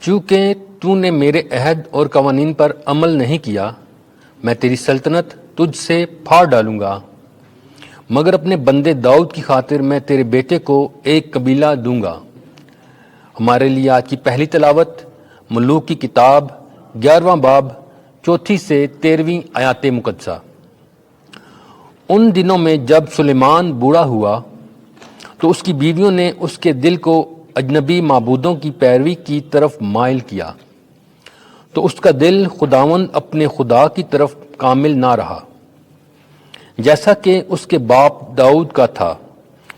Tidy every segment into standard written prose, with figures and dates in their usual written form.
چونکہ تو نے میرے عہد اور قوانین پر عمل نہیں کیا، میں تیری سلطنت تجھ سے پھاڑ ڈالوں گا، مگر اپنے بندے داؤد کی خاطر میں تیرے بیٹے کو ایک قبیلہ دوں گا۔ ہمارے لیے آج کی پہلی تلاوت ملوک کی کتاب 11واں باب 4 سے 13 آیات مقدسہ۔ ان دنوں میں جب سلیمان بوڑھا ہوا تو اس کی بیویوں نے اس کے دل کو اجنبی معبودوں کی پیروی کی طرف مائل کیا، تو اس کا دل خداوند اپنے خدا کی طرف کامل نہ رہا، جیسا کہ اس کے باپ داؤد کا تھا۔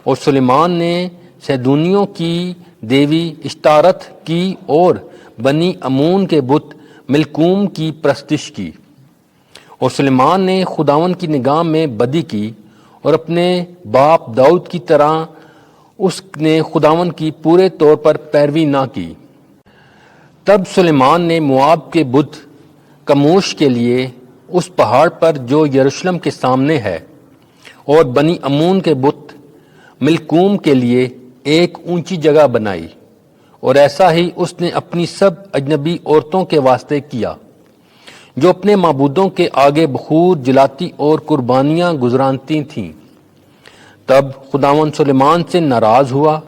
اور سلیمان نے سیدونیوں کی دیوی اشتارت کی اور بنی امون کے بت ملکوم کی پرستش کی۔ اور سلیمان نے خداوند کی نگاہ میں بدی کی اور اپنے باپ داؤد کی طرح اس نے خداوند کی پورے طور پر پیروی نہ کی۔ تب سلیمان نے مواب کے بت کموش کے لیے اس پہاڑ پر جو یروشلم کے سامنے ہے، اور بنی امون کے بت ملکوم کے لیے ایک اونچی جگہ بنائی، اور ایسا ہی اس نے اپنی سب اجنبی عورتوں کے واسطے کیا، جو اپنے معبودوں کے آگے بخور جلاتی اور قربانیاں گزرانتی تھیں۔ تب خداوند سلیمان سے ناراض ہوا،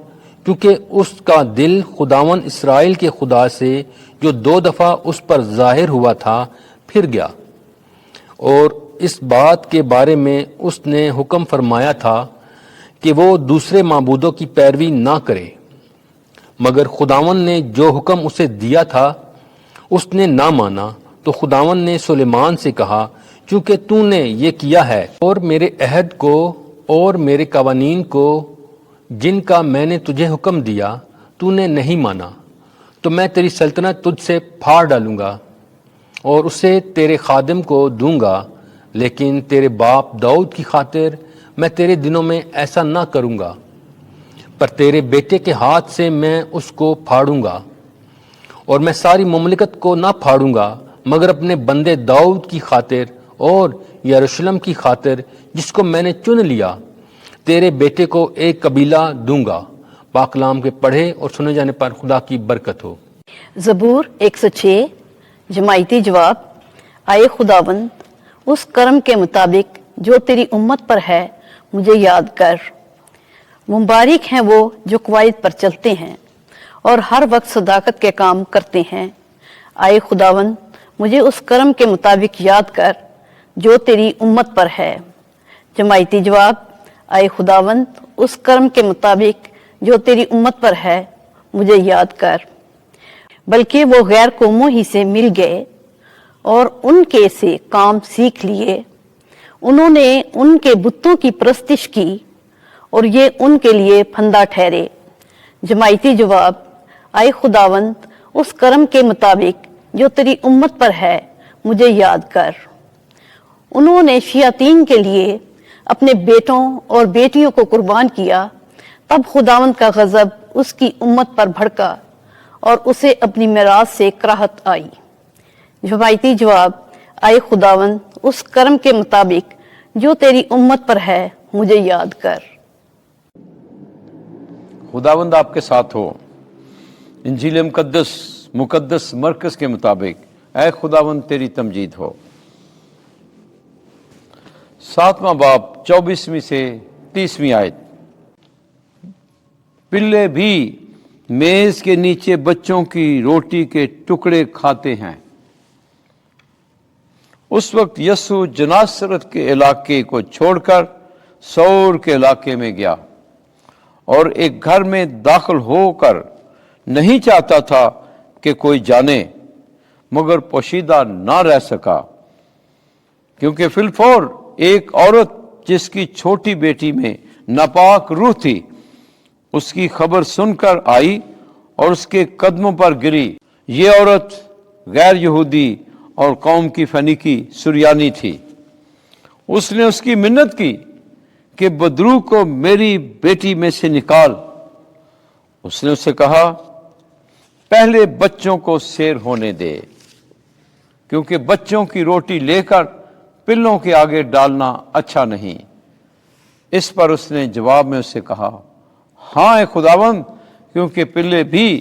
کیونکہ اس کا دل خداوند اسرائیل کے خدا سے جو 2 دفعہ اس پر ظاہر ہوا تھا پھر گیا، اور اس بات کے بارے میں اس نے حکم فرمایا تھا کہ وہ دوسرے معبودوں کی پیروی نہ کرے، مگر خداوند نے جو حکم اسے دیا تھا اس نے نہ مانا۔ تو خداوند نے سلیمان سے کہا، چونکہ تو نے یہ کیا ہے اور میرے عہد کو اور میرے قوانین کو جن کا میں نے تجھے حکم دیا تو نے نہیں مانا، تو میں تیری سلطنت تجھ سے پھاڑ ڈالوں گا اور اسے تیرے خادم کو دوں گا، لیکن تیرے باپ داؤد کی خاطر میں تیرے دنوں میں ایسا نہ کروں گا، پر تیرے بیٹے کے ہاتھ سے میں اس کو پھاڑوں گا، اور میں ساری مملکت کو نہ پھاڑوں گا، مگر اپنے بندے داؤد کی خاطر اور یروشلم کی خاطر جس کو میں نے چن لیا، تیرے بیٹے کو ایک قبیلہ دوں گا۔ پاک کلام کے پڑھے اور سنے جانے پر خدا کی برکت ہو۔ زبور 106 جماعتی جواب۔ آئے خداوند، اس کرم کے مطابق جو تیری امت پر ہے مجھے یاد کر۔ مبارک ہیں وہ جو قواعد پر چلتے ہیں اور ہر وقت صداقت کے کام کرتے ہیں۔ آئے خداوند، مجھے اس کرم کے مطابق یاد کر جو تیری امت پر ہے۔ جماعتی جواب۔ آئے خداوند، اس کرم کے مطابق جو تیری امت پر ہے مجھے یاد کر۔ بلکہ وہ غیر قوموں ہی سے مل گئے اور ان کے سے کام سیکھ لیے، انہوں نے ان کے بتوں کی پرستش کی اور یہ ان کے لیے پھندا ٹھہرے۔ جماعتی جواب۔ آئے خداوند، اس کرم کے مطابق جو تیری امت پر ہے مجھے یاد کر۔ انہوں نے شیاطین کے لیے اپنے بیٹوں اور بیٹیوں کو قربان کیا، تب خداوند کا غضب اس کی امت پر بھڑکا اور اسے اپنی میراث سے کراہت آئی۔ جماعتی جواب۔ آئے خداوند، اس کرم کے مطابق جو تیری امت پر ہے مجھے یاد کر۔ خداوند آپ کے ساتھ ہو۔ انجیل مقدس مرکز کے مطابق اے خداوند تیری تمجید ہو۔ 7واں باب 24 سے 30 آیت۔ پلے بھی میز کے نیچے بچوں کی روٹی کے ٹکڑے کھاتے ہیں۔ اس وقت یسوع جناسرت کے علاقے کو چھوڑ کر سور کے علاقے میں گیا، اور ایک گھر میں داخل ہو کر نہیں چاہتا تھا کہ کوئی جانے، مگر پوشیدہ نہ رہ سکا، کیونکہ فی الفور ایک عورت جس کی چھوٹی بیٹی میں ناپاک روح تھی اس کی خبر سن کر آئی اور اس کے قدموں پر گری۔ یہ عورت غیر یہودی اور قوم کی فنیکی سریانی تھی۔ اس نے اس کی منت کی کہ بدرو کو میری بیٹی میں سے نکال۔ اس نے اس سے کہا، پہلے بچوں کو سیر ہونے دے، کیونکہ بچوں کی روٹی لے کر پلوں کے آگے ڈالنا اچھا نہیں۔ اس پر اس نے جواب میں اس سے کہا، ہاں اے خداوند، کیونکہ پلے بھی